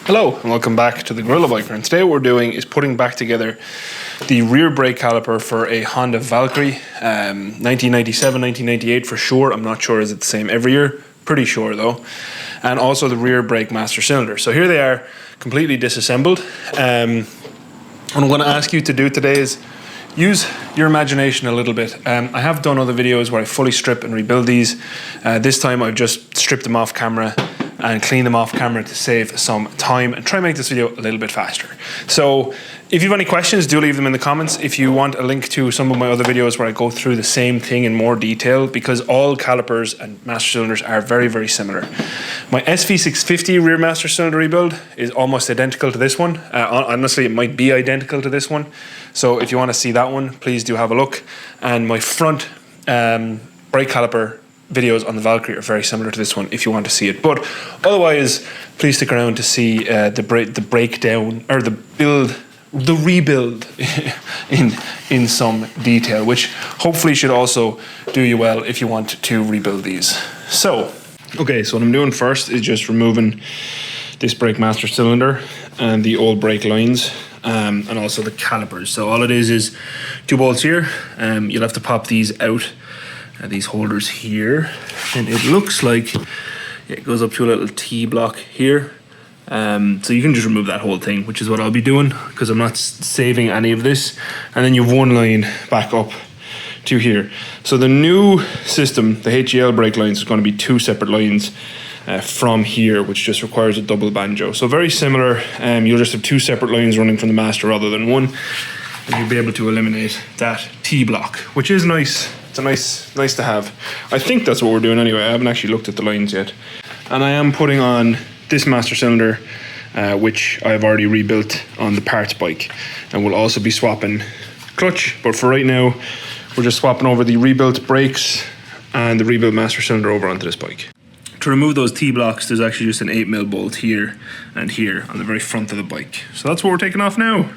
Hello and welcome back to the GorillaBiker, and today what we're doing is putting back together the rear brake caliper for a Honda Valkyrie, 1997, 1998 for sure. I'm not sure is it the same every year, pretty sure though. And also the rear brake master cylinder. So here they are, completely disassembled. What I'm going to ask you to do today is use your imagination a little bit. I have done other videos where I fully strip and rebuild these. This time I've just stripped them off camera and clean them off camera to save some time and try and make this video a little bit faster. So if you have any questions, do leave them in the comments. If you want a link to some of my other videos where I go through the same thing in more detail, because all calipers and master cylinders are very, very similar. My SV650 rear master cylinder rebuild is almost identical to this one. Honestly, it might be identical to this one. So if you want to see that one, please do have a look. And my front brake caliper videos on the Valkyrie are very similar to this one if you want to see it. But otherwise, please stick around to see the breakdown or the rebuild in some detail, which hopefully should also do you well if you want to rebuild these. So, okay, so what I'm doing first is just removing this brake master cylinder and the old brake lines and also the calipers. So all it is 2 bolts here. You'll have to pop these out. These holders here, and it looks like it goes up to a little T-block here, so you can just remove that whole thing, which is what I'll be doing because I'm not saving any of this. And then you have one line back up to here. So the new system, the HEL brake lines, is going to be 2 separate lines from here, which just requires a double banjo. So very similar. You'll just have 2 separate lines running from the master rather than one, and you'll be able to eliminate that T-block, which is nice. It's nice to have. I think that's what we're doing anyway. I haven't actually looked at the lines yet. And I am putting on this master cylinder, which I've already rebuilt on the parts bike. And we'll also be swapping clutch. But for right now, we're just swapping over the rebuilt brakes and the rebuilt master cylinder over onto this bike. To remove those T-blocks, there's actually just an 8mm bolt here and here on the very front of the bike. So that's what we're taking off now.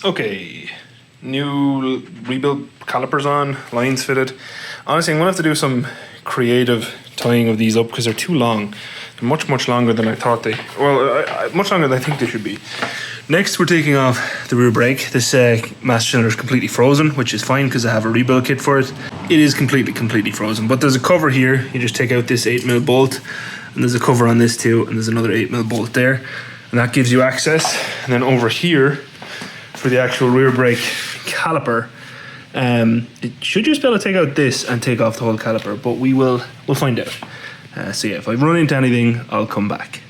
Okay. New rebuilt calipers on, lines fitted. Honestly, I'm gonna have to do some creative tying of these up because they're too long. They're much longer than I thought they, much longer than I think they should be. Next, we're taking off the rear brake. This master cylinder is completely frozen, which is fine because I have a rebuild kit for it. It is completely frozen, but there's a cover here. You just take out this 8mm bolt, and there's a cover on this too, and there's another 8mm bolt there, and that gives you access. And then over here, for the actual rear brake caliper, it should just be able to take out this and take off the whole caliper, but we'll find out. So yeah, if I run into anything, I'll come back.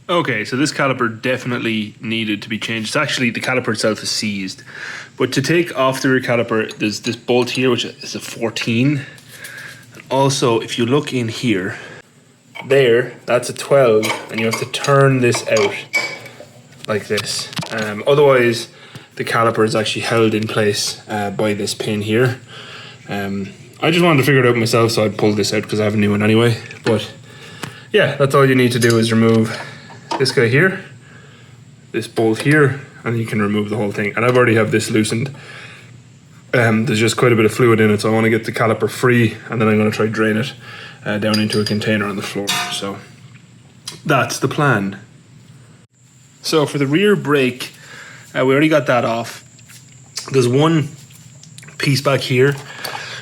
Okay, so this caliper definitely needed to be changed. It's actually, the caliper itself is seized, but to take off the rear caliper, there's this bolt here, which is a 14. And also, if you look in here, that's a 12, and you have to turn this out like this. Otherwise, the caliper is actually held in place by this pin here. I just wanted to figure it out myself, so I pulled this out because I have a new one anyway. But yeah, that's all you need to do is remove this guy here, this bolt here, and you can remove the whole thing. And I've already have this loosened. There's just quite a bit of fluid in it, so I want to get the caliper free, and then I'm going to try drain it down into a container on the floor. So that's the plan. So for the rear brake, we already got that off. There's one piece back here.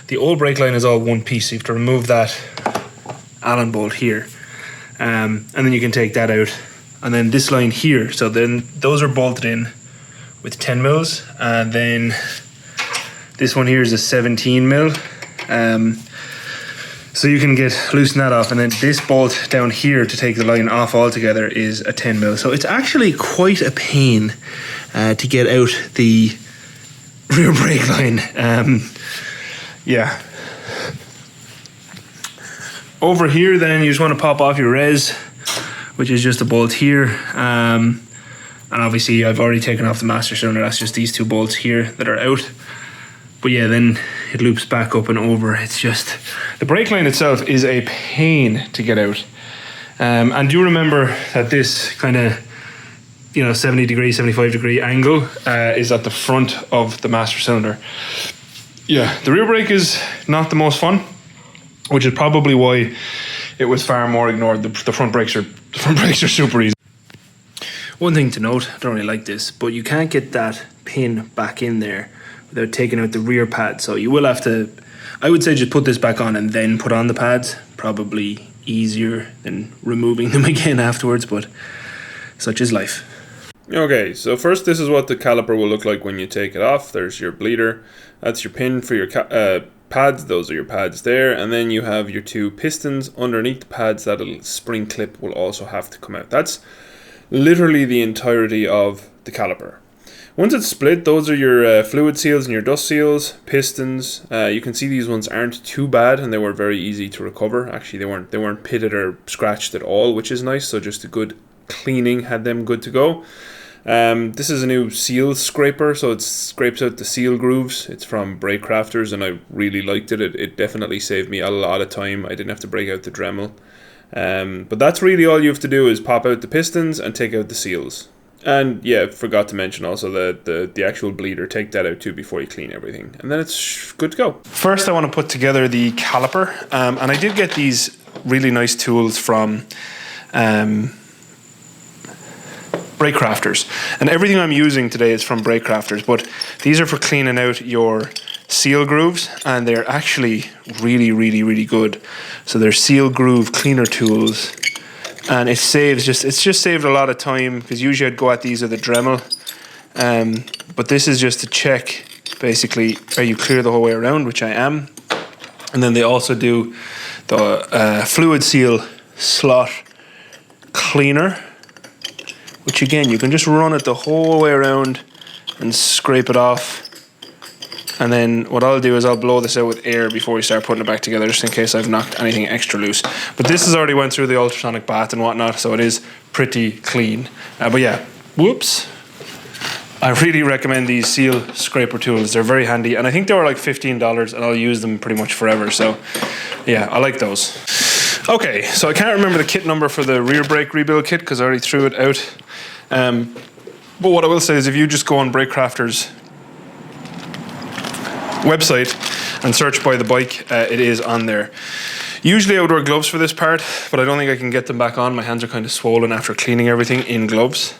The old brake line is all one piece, so you have to remove that Allen bolt here. And then you can take that out. And then this line here, so then those are bolted in with 10mm. And then this one here is a 17mm. So you can loosen that off, and then this bolt down here to take the line off altogether is a 10mm. So it's actually quite a pain to get out the rear brake line. Yeah. Over here then you just want to pop off your res, which is just a bolt here. And obviously I've already taken off the master cylinder. That's just these 2 bolts here that are out. But yeah, then it loops back up and over. It's just, the brake line itself is a pain to get out. And do remember that this kind of, 70 degree, 75 degree angle is at the front of the master cylinder. Yeah, the rear brake is not the most fun, which is probably why it was far more ignored. The front brakes are super easy. One thing to note, I don't really like this, but you can't get that pin back in there without taking out the rear pad. So you will have to, I would say, just put this back on and then put on the pads. Probably easier than removing them again afterwards, but such is life. Okay, so first this is what the caliper will look like when you take it off. There's your bleeder. That's your pin for your pads. Those are your pads there. And then you have your two pistons underneath the pads. That little spring clip will also have to come out. That's literally the entirety of the caliper. Once it's split, those are your fluid seals and your dust seals, pistons. You can see these ones aren't too bad and they were very easy to recover. Actually, they weren't pitted or scratched at all, which is nice. So just a good cleaning had them good to go. This is a new seal scraper, so it scrapes out the seal grooves. It's from Brake Crafters and I really liked it. It definitely saved me a lot of time. I didn't have to break out the Dremel. But that's really all you have to do is pop out the pistons and take out the seals. And yeah, forgot to mention also the actual bleeder. Take that out too before you clean everything. And then it's good to go. First I want to put together the caliper. And I did get these really nice tools from Brake Crafters. And everything I'm using today is from Brake Crafters. But these are for cleaning out your seal grooves. And they're actually really good. So they're seal groove cleaner tools. And it's just saved a lot of time, because usually I'd go at these with a Dremel. But this is just to check, basically, are you clear the whole way around, which I am. And then they also do the fluid seal slot cleaner, which again, you can just run it the whole way around and scrape it off. And then what I'll do is I'll blow this out with air before we start putting it back together, just in case I've knocked anything extra loose. But this has already went through the ultrasonic bath and whatnot, so it is pretty clean. But yeah, whoops. I really recommend these seal scraper tools. They're very handy, and I think they were like $15, and I'll use them pretty much forever. So yeah, I like those. Okay, so I can't remember the kit number for the rear brake rebuild kit because I already threw it out. But what I will say is, if you just go on Brake Crafters website and search by the bike, it is on there. Usually I would wear gloves for this part, but I don't think I can get them back on. My hands are kind of swollen after cleaning everything in gloves.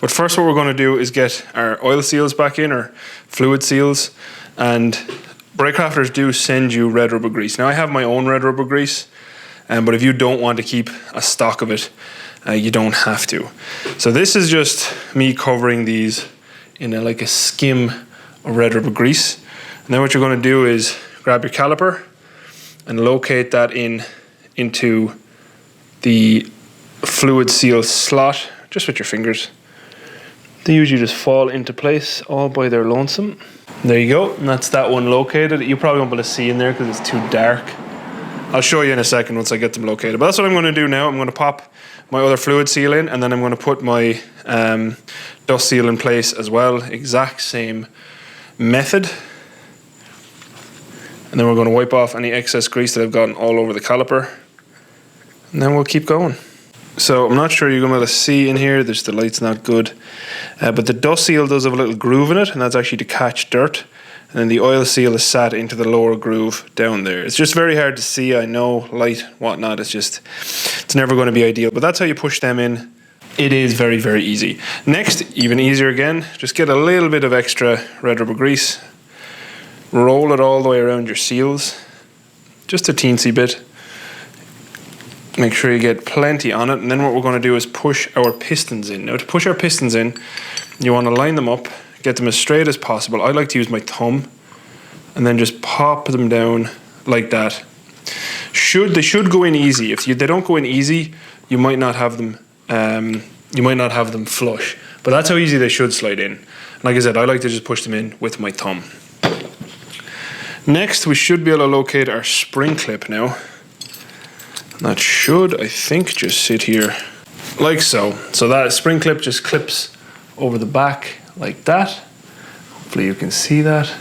But first what we're going to do is get our oil seals back in, or fluid seals, and Brake Crafters do send you red rubber grease. Now I have my own red rubber grease, but if you don't want to keep a stock of it, you don't have to. So this is just me covering these in like a skim of red rubber grease. And then what you're going to do is grab your caliper and locate that into the fluid seal slot, just with your fingers. They usually just fall into place all by their lonesome. There you go, and that's that one located. You probably won't be able to see in there because it's too dark. I'll show you in a second once I get them located. But that's what I'm going to do now. I'm going to pop my other fluid seal in, and then I'm going to put my dust seal in place as well. Exact same method. And then we're going to wipe off any excess grease that I've gotten all over the caliper. And then we'll keep going. So I'm not sure you're going to be able to see in here. The light's not good. But the dust seal does have a little groove in it, and that's actually to catch dirt. And then the oil seal is sat into the lower groove down there. It's just very hard to see. I know, light, whatnot. It's never going to be ideal. But that's how you push them in. It is very easy. Next, even easier again, just get a little bit of extra red rubber grease. Roll it all the way around your seals, just a teensy bit. Make sure you get plenty on it, and then what we're going to do is push our pistons in. Now to push our pistons in, you want to line them up, get them as straight as possible. I like to use my thumb, and then just pop them down like that. They should go in easy. If they don't go in easy, you might not have them. You might not have them flush, but that's how easy they should slide in. Like I said, I like to just push them in with my thumb. Next, we should be able to locate our spring clip now. That should, I think, just sit here like so. So that spring clip just clips over the back like that. Hopefully you can see that.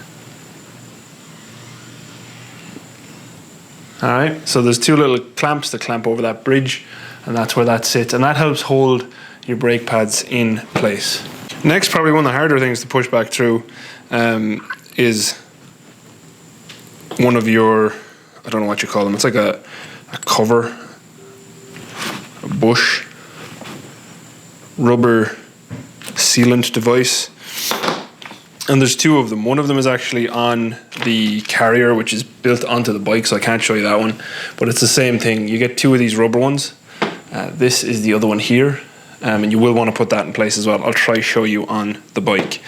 Alright, so there's two little clamps that clamp over that bridge, and that's where that sits, and that helps hold your brake pads in place. Next, probably one of the harder things to push back through is one of your, I don't know what you call them, it's like a cover bush rubber sealant device. And there's two of them. One of them is actually on the carrier, which is built onto the bike, so I can't show you that one. But it's the same thing. You get two of these rubber ones. This is the other one here. And you will want to put that in place as well. I'll try to show you on the bike.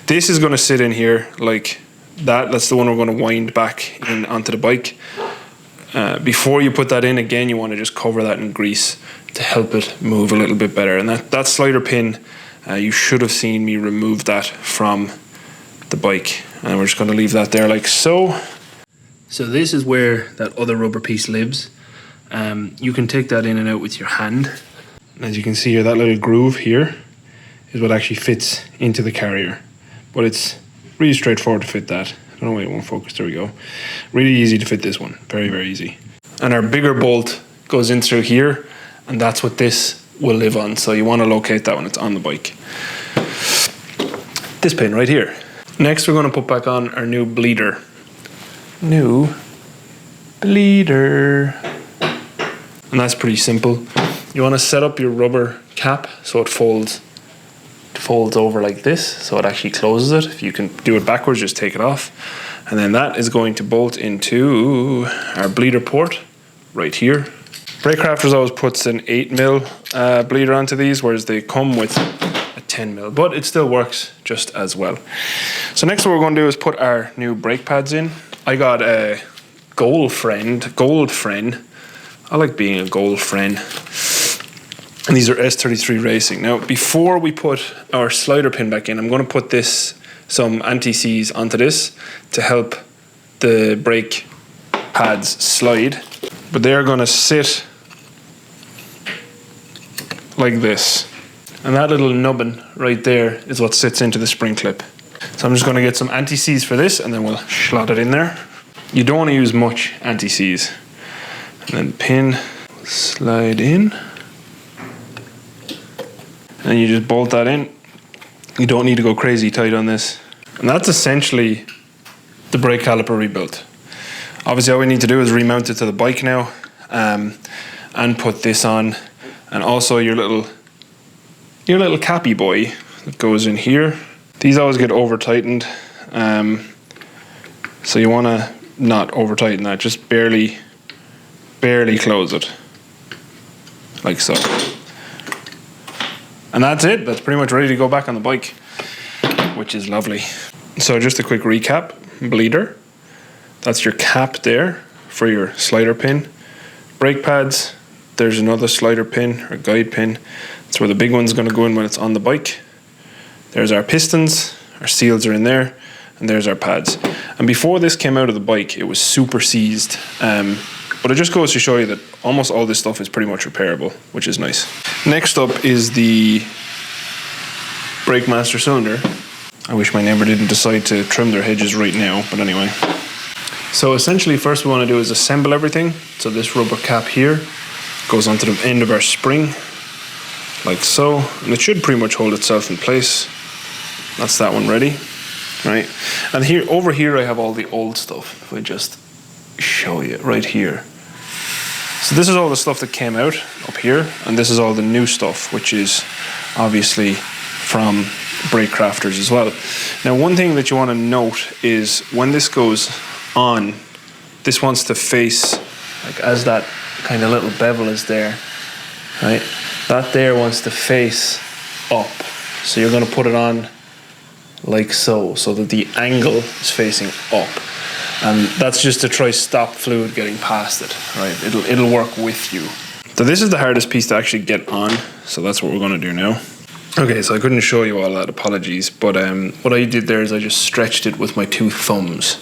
This is going to sit in here like that. That's the one we're going to wind back in onto the bike. Before you put that in, again, you want to just cover that in grease to help it move a little bit better. And that slider pin, you should have seen me remove that from the bike, and we're just going to leave that there like so. So this is where that other rubber piece lives. You can take that in and out with your hand. As you can see here, that little groove here is what actually fits into the carrier, but it's really straightforward to fit that. I don't know why it won't focus. There we go. Really easy to fit this one. Very, very easy. And our bigger bolt goes in through here, and that's what this will live on. So you want to locate that when it's on the bike. This pin right here. Next, we're going to put back on our new bleeder. New bleeder. And that's pretty simple. You want to set up your rubber cap so it folds over like this, so it actually closes it. If you can do it backwards, just take it off. And then that is going to bolt into our bleeder port right here. Brake Crafters always puts an 8mm bleeder onto these, whereas they come with a 10mm, but it still works just as well. So next what we're going to do is put our new brake pads in. I got a gold friend. I like being a gold friend. And these are S33 Racing. Now, before we put our slider pin back in, I'm going to put some anti-seize onto this to help the brake pads slide. But they're going to sit like this. And that little nubbin right there is what sits into the spring clip. So I'm just going to get some anti-seize for this, and then we'll slot it in there. You don't want to use much anti-seize. And then pin, slide in. And you just bolt that in. You don't need to go crazy tight on this. And that's essentially the brake caliper rebuilt. Obviously all we need to do is remount it to the bike now, and put this on, and also your little cappy boy that goes in here. These always get over tightened, so you want to not over tighten that, just barely close it like so. And that's it. That's pretty much ready to go back on the bike, which is lovely. So just a quick recap. Bleeder. That's your cap there for your slider pin. Brake pads. There's another slider pin or guide pin. That's where the big one's going to go in when it's on the bike. There's our pistons. Our seals are in there. And there's our pads. And before this came out of the bike, it was super seized. But it just goes to show you that almost all this stuff is pretty much repairable, which is nice. Next up is the brake master cylinder. I wish my neighbor didn't decide to trim their hedges right now, but anyway. So essentially, first we want to do is assemble everything. So this rubber cap here goes onto the end of our spring, like so. And it should pretty much hold itself in place. That's that one ready, right? And here, over here, I have all the old stuff. If I just show you right here. So this is all the stuff that came out up here, and this is all the new stuff, which is obviously from Brake Crafters as well. Now, one thing that you want to note is when this goes on, this wants to face, like as that kind of little bevel is there, right? That there wants to face up. So you're going to put it on like so that the angle is facing up. And that's just to try stop fluid getting past it, right? It'll work with you. So this is the hardest piece to actually get on, so that's what we're going to do now. Okay, so I couldn't show you all that, apologies, but what I did there is I just stretched it with my two thumbs.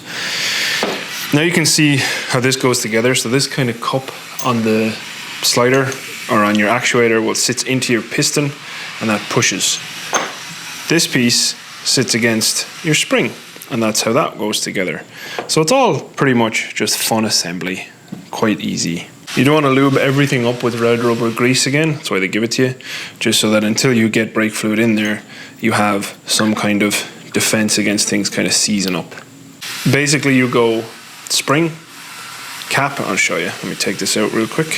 Now you can see how this goes together. So this kind of cup on the slider or on your actuator will sits into your piston, and that pushes. This piece sits against your spring, and that's how that goes together. So it's all pretty much just fun assembly, quite easy. You don't want to lube everything up with red rubber grease again, that's why they give it to you, just so that until you get brake fluid in there, you have some kind of defense against things kind of seizing up. Basically you go spring, cap, I'll show you, let me take this out real quick.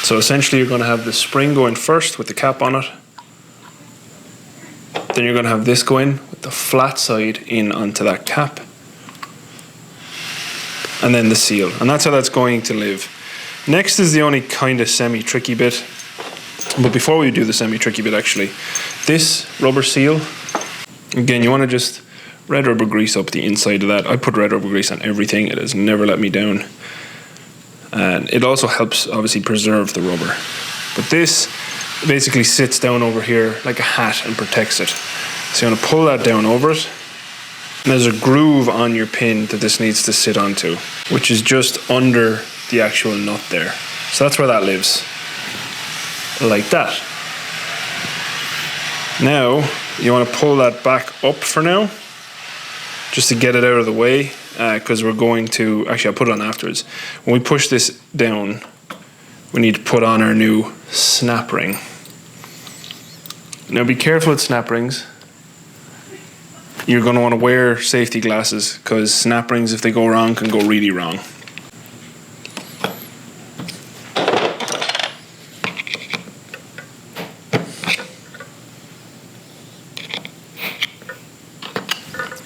So essentially you're going to have the spring going first with the cap on it. Then you're going to have this go in with the flat side in onto that cap. And then the seal. And that's how that's going to live. Next is the only kind of semi-tricky bit. But before we do the semi-tricky bit actually, this rubber seal, again, you want to just red rubber grease up the inside of that. I put red rubber grease on everything. It has never let me down. And it also helps obviously preserve the rubber. But this basically sits down over here like a hat and protects it. So you want to pull that down over it. And there's a groove on your pin that this needs to sit onto, which is just under the actual nut there. So that's where that lives. Like that. Now, you want to pull that back up for now, just to get it out of the way, because we're going to, actually I'll put it on afterwards. When we push this down, we need to put on our new snap ring. Now be careful with snap rings. You're going to want to wear safety glasses, because snap rings, if they go wrong, can go really wrong.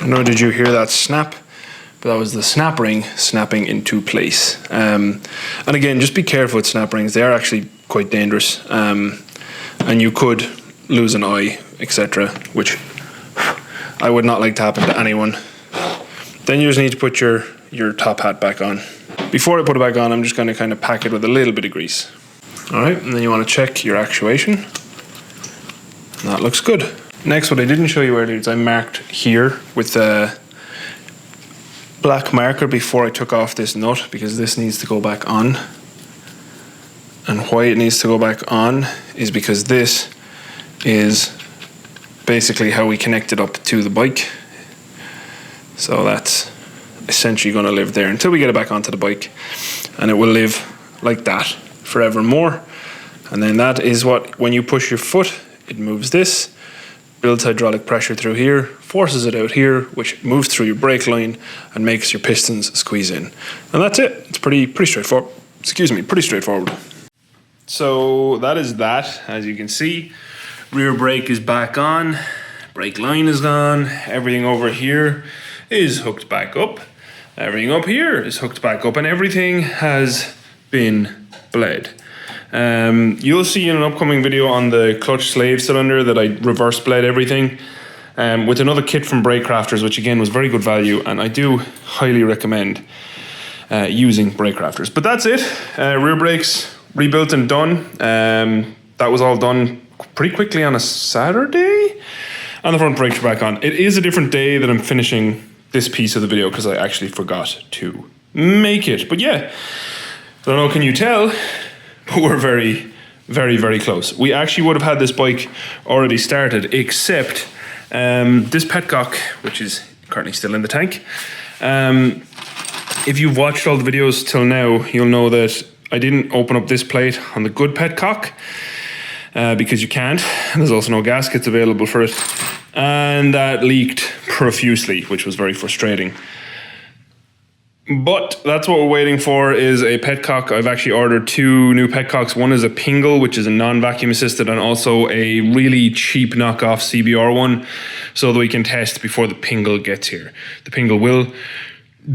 Now, did you hear that snap? But that was the snap ring snapping into place. And again, just be careful with snap rings. They are actually quite dangerous. And you could lose an eye, etc., which I would not like to happen to anyone. Then you just need to put your top hat back on. Before I put it back on, I'm just going to kind of pack it with a little bit of grease. All right, and then you want to check your actuation. And that looks good. Next, what I didn't show you earlier is I marked here with a black marker before I took off this nut, because this needs to go back on. And why it needs to go back on is because this is basically how we connect it up to the bike. So that's essentially going to live there until we get it back onto the bike, and it will live like that forevermore. And then that is what, when you push your foot, it moves this, builds hydraulic pressure through here, forces it out here, which moves through your brake line and makes your pistons squeeze in. And that's it. It's pretty straightforward. Excuse me, pretty straightforward. So that is that. As you can see, rear brake is back on, brake line is gone, everything over here is hooked back up, everything up here is hooked back up, and everything has been bled. You'll see in an upcoming video on the clutch slave cylinder that I reverse bled everything with another kit from Brake Crafters, which again was very good value, and I do highly recommend using Brake Crafters. But that's it. Rear brakes rebuilt and done. That was all done pretty quickly on a Saturday, and the front brakes are back on. It is a different day that I'm finishing this piece of the video because I actually forgot to make it. But yeah, I don't know, can you tell? But we're very, very, very close. We actually would have had this bike already started, except this petcock, which is currently still in the tank. If you've watched all the videos till now, you'll know that I didn't open up this plate on the good petcock because you can't. And there's also no gaskets available for it. And that leaked profusely, which was very frustrating. But that's what we're waiting for, is a petcock. I've actually ordered 2 new petcocks. One is a Pingle, which is a non-vacuum assisted, and also a really cheap knockoff CBR one, so that we can test before the Pingle gets here. The Pingle will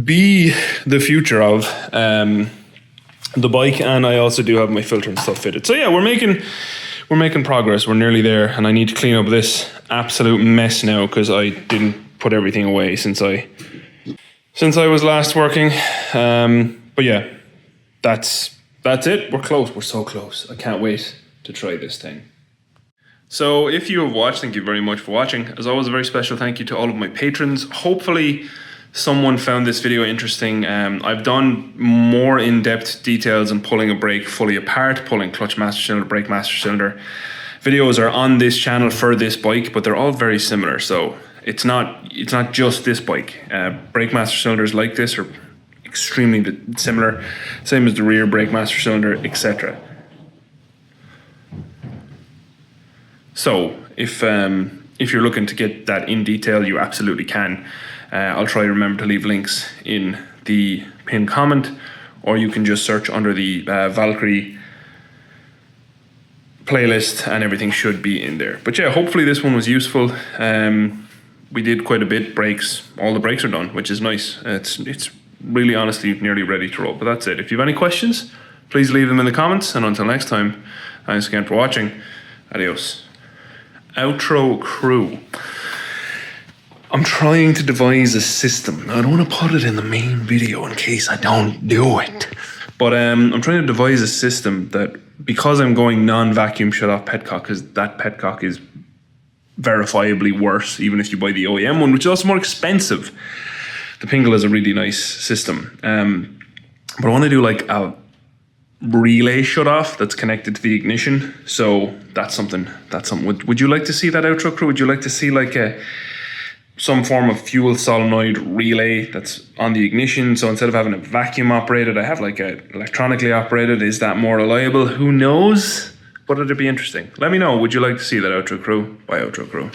be the future of the bike, and I also do have my filter and stuff fitted. So yeah, we're making progress. We're nearly there, and I need to clean up this absolute mess now because I didn't put everything away since I was last working. But yeah, that's it. We're close. We're so close. I can't wait to try this thing. So if you have watched, thank you very much for watching. As always, a very special thank you to all of my patrons. Hopefully someone found this video interesting. I've done more in-depth details on pulling a brake fully apart, pulling clutch master cylinder, brake master cylinder. Videos are on this channel for this bike, but they're all very similar. So it's not just this bike. Brake master cylinders like this are extremely similar, same as the rear brake master cylinder, etc. So if you're looking to get that in detail, you absolutely can. I'll try to remember to leave links in the pinned comment, or you can just search under the Valkyrie playlist and everything should be in there. But yeah, hopefully this one was useful. We did quite a bit, brakes, all the brakes are done, which is nice. It's really honestly nearly ready to roll, but that's it. If you have any questions, please leave them in the comments, and until next time, thanks again for watching. Adios. Outro crew. I'm trying to devise a system. I don't want to put it in the main video in case I don't do it. But I'm trying to devise a system that, because I'm going non-vacuum shut-off petcock, because that petcock is verifiably worse, even if you buy the OEM one, which is also more expensive. The Pingle is a really nice system. But I want to do like a relay shut-off that's connected to the ignition. So that's something. Would you like to see that, outro crew? Would you like to see like some form of fuel solenoid relay that's on the ignition? So instead of having a vacuum operated, I have like a electronically operated. Is that more reliable? Who knows? But it'd be interesting. Let me know. Would you like to see that, outro crew? Bye, outro crew.